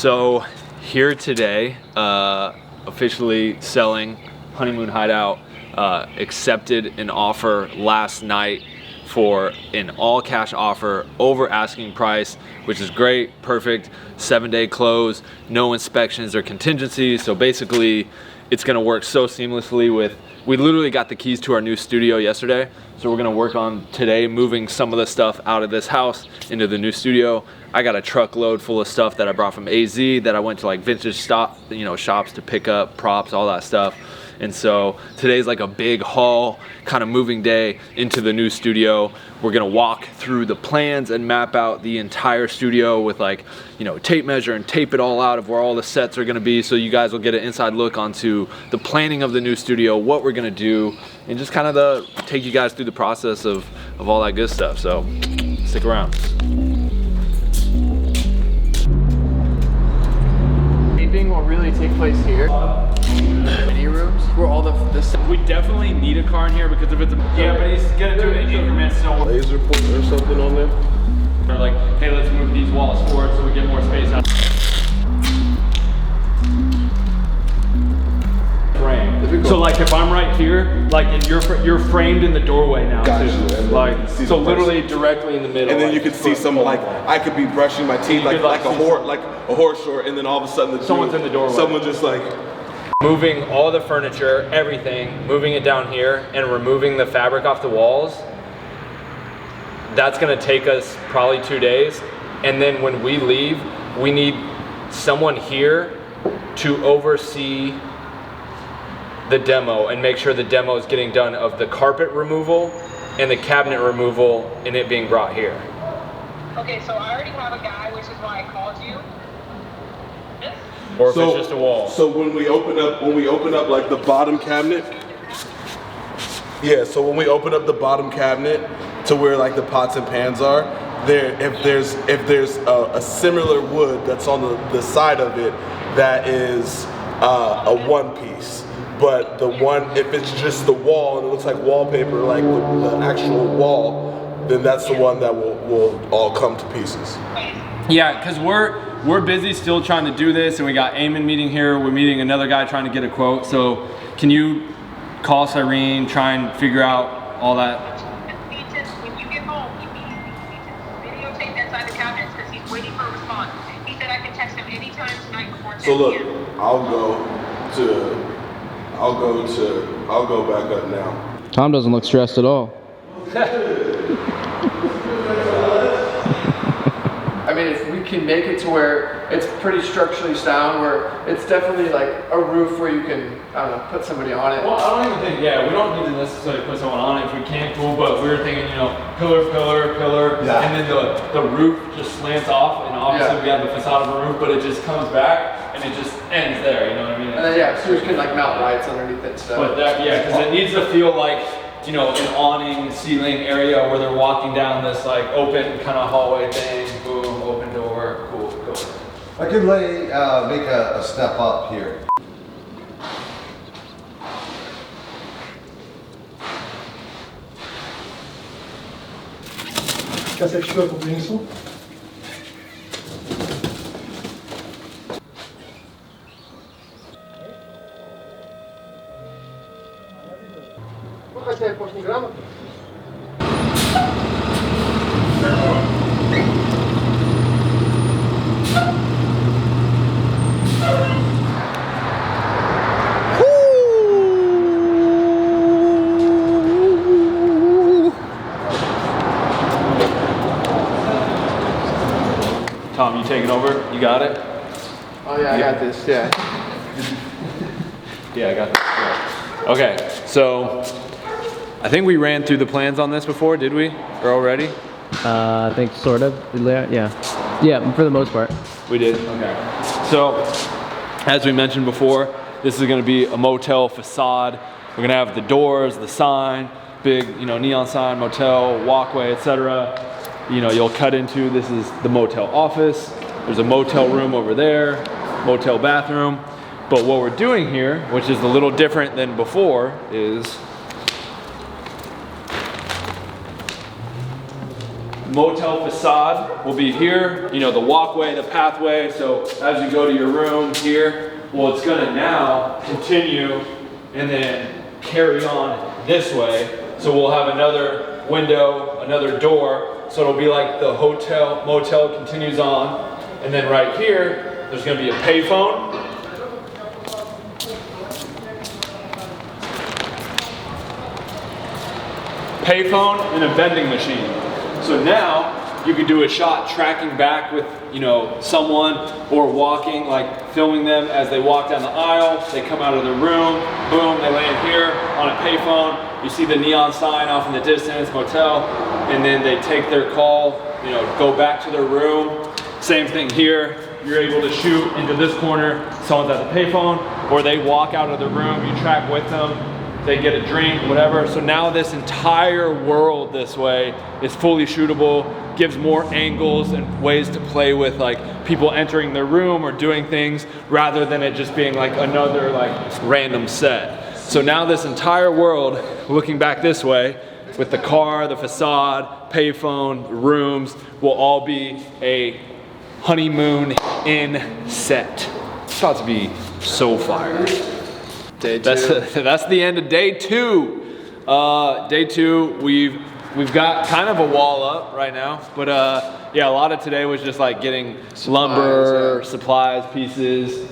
So here today, officially selling Honeymoon Hideout. Accepted an offer last night for an all cash offer over asking price, which is great, perfect, 7-day close, no inspections or contingencies. So basically it's gonna work so seamlessly with, we literally got the keys to our new studio yesterday. So we're gonna work on today moving some of the stuff out of this house into the new studio. I got a truckload full of stuff that I brought from AZ that I went to like vintage shops to pick up, props, all that stuff. And so today's like a big haul, kind of moving day into the new studio. We're gonna walk through the plans and map out the entire studio with like, tape measure and tape it all out of where all the sets are gonna be, so you guys will get an inside look onto the planning of the new studio, what we're gonna do, and just kind of take you guys through the process of all that good stuff. So stick around. Taping will really take place here. Mini rooms where all the we definitely need a car in here because if it's a but he's gonna do it in increments. So laser pointer or something on there. We're like, hey, let's move these walls forward so we get more space out. Frame. So like if I'm right here, like and you're framed in the doorway now. Gotcha. Too. Like so literally directly in the middle. And then you could see some like I could be brushing my teeth like a horse short, and then all of a sudden someone's in the doorway. Someone just like moving all the furniture, everything, moving it down here and removing the fabric off the walls. That's gonna take us probably 2 days. And then when we leave, we need someone here to oversee the demo and make sure the demo is getting done of the carpet removal and the cabinet removal and it being brought here. Okay, so I already have a guy, which is why I called you. Or if it's just a wall. So when we open up like the bottom cabinet, so when we open up the bottom cabinet to where like the pots and pans are, if there's a similar wood that's on the side of it that is a one piece, but the one, if it's just the wall and it looks like wallpaper, like the actual wall, then that's the one that will all come to pieces. Yeah, because we're busy still trying to do this, and we got Eamon meeting here. We're meeting another guy trying to get a quote. So can you call Cyrene, try and figure out all that? When you get home, you need to videotape inside the cabinets because he's waiting for a response. He said I can text him anytime tonight before 10 So look, p.m. I'll go back up now. Tom doesn't look stressed at all. I mean, if we can make it to where it's pretty structurally sound, where it's definitely like a roof where you can, I don't know, put somebody on it. Well, I don't even think, we don't need to necessarily put someone on it if we can't, cool, but we were thinking, pillar, and then the roof just slants off, and obviously we have the facade of a roof, but it just comes back, and it just ends there, you know what I mean? And then, so you can like mount lights underneath it and stuff. But because it needs to feel like, an awning, ceiling area where they're walking down this like open kind of hallway thing, boom, open door, cool. I could make a step up here. Quer ser que com isso? Vai ser posto em grama? Tom, you taking over? You got it? Oh yeah, I got this, yeah. Yeah, I got this. Yeah. Okay, so I think we ran through the plans on this before, did we? Or already? I think sort of. Yeah. Yeah, for the most part. We did? Okay. So, as we mentioned before, this is gonna be a motel facade. We're gonna have the doors, the sign, big, neon sign, motel, walkway, etc. You'll cut into, this is the motel office. There's a motel room over there, motel bathroom. But what we're doing here, which is a little different than before, is motel facade will be here. You know, the walkway, the pathway. So as you go to your room here, well, it's gonna now continue and then carry on this way. So we'll have another window, another door. So it'll be like the motel continues on. And then right here, there's gonna be a payphone. Payphone and a vending machine. So now you could do a shot tracking back with, you know, someone or walking, like filming them as they walk down the aisle. They come out of their room, boom, they land here on a payphone. You see the neon sign off in the distance, motel, and then they take their call, you know, go back to their room. Same thing here. You're able to shoot into this corner, someone's at the payphone, or they walk out of the room, you track with them, they get a drink, whatever. So now this entire world this way is fully shootable, gives more angles and ways to play with like people entering their room or doing things rather than it just being like another like random set. So now this entire world, looking back this way, with the car, the facade, payphone, rooms, will all be a honeymoon in set. It's about to be so fire. Day two. That's the end of day two. Day two, we've got kind of a wall up right now, but yeah, a lot of today was just like getting lumber, supplies, pieces.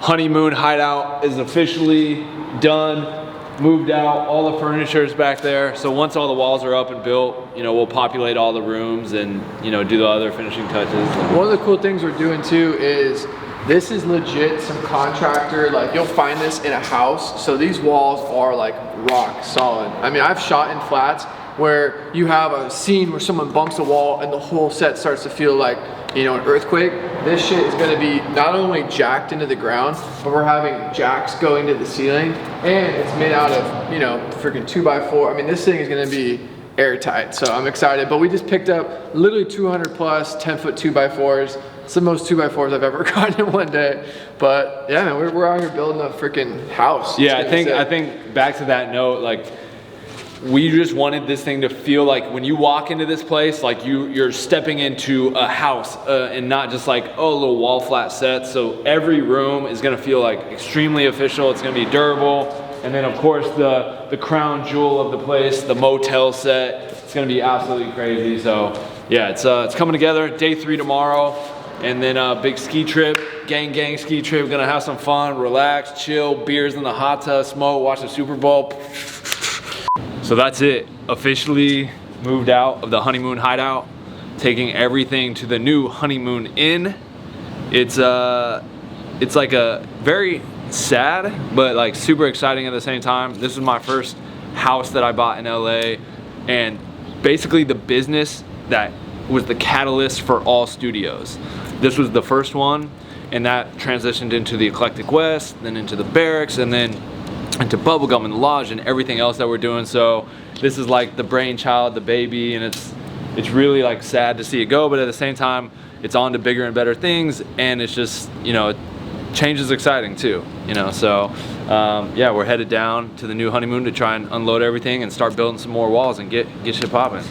Honeymoon hideout is officially done, moved out, all the furniture is back there. So once all the walls are up and built, you know, we'll populate all the rooms and, you know, do the other finishing touches. One of the cool things we're doing too is this is legit some contractor, like you'll find this in a house. So these walls are like rock solid. I mean, I've shot in flats where you have a scene where someone bumps a wall and the whole set starts to feel like, you know, an earthquake. This shit is gonna be not only jacked into the ground, but we're having jacks going to the ceiling, and it's made out of, you know, freaking 2x4. I mean, this thing is gonna be airtight, so I'm excited. But we just picked up literally 200 plus 10-foot 2x4s. It's the most 2x4s I've ever gotten in one day. But yeah, man, we're out here building a freaking house. Yeah, I think back to that note, like we just wanted this thing to feel like when you walk into this place, like you're stepping into a house and not just like, oh, a little wall flat set. So every room is gonna feel like extremely official. It's gonna be durable. And then of course the crown jewel of the place, the motel set, it's gonna be absolutely crazy. So yeah, it's coming together. Day 3 tomorrow. And then a big ski trip, gang ski trip. We're gonna have some fun, relax, chill, beers in the hot tub, smoke, watch the Super Bowl. So that's it. Officially moved out of the honeymoon hideout, taking everything to the new honeymoon inn. It's like a very sad, but like super exciting at the same time. This is my first house that I bought in LA, and basically the business that was the catalyst for all studios. This was the first one, and that transitioned into the Eclectic West, then into the Barracks, and then into Bubblegum and the Lodge and everything else that we're doing. So this is like the brainchild, the baby, and it's really like sad to see it go, but at the same time, it's on to bigger and better things, and it's just, you know, change is exciting too, you know. So yeah, we're headed down to the new honeymoon to try and unload everything and start building some more walls and get shit popping.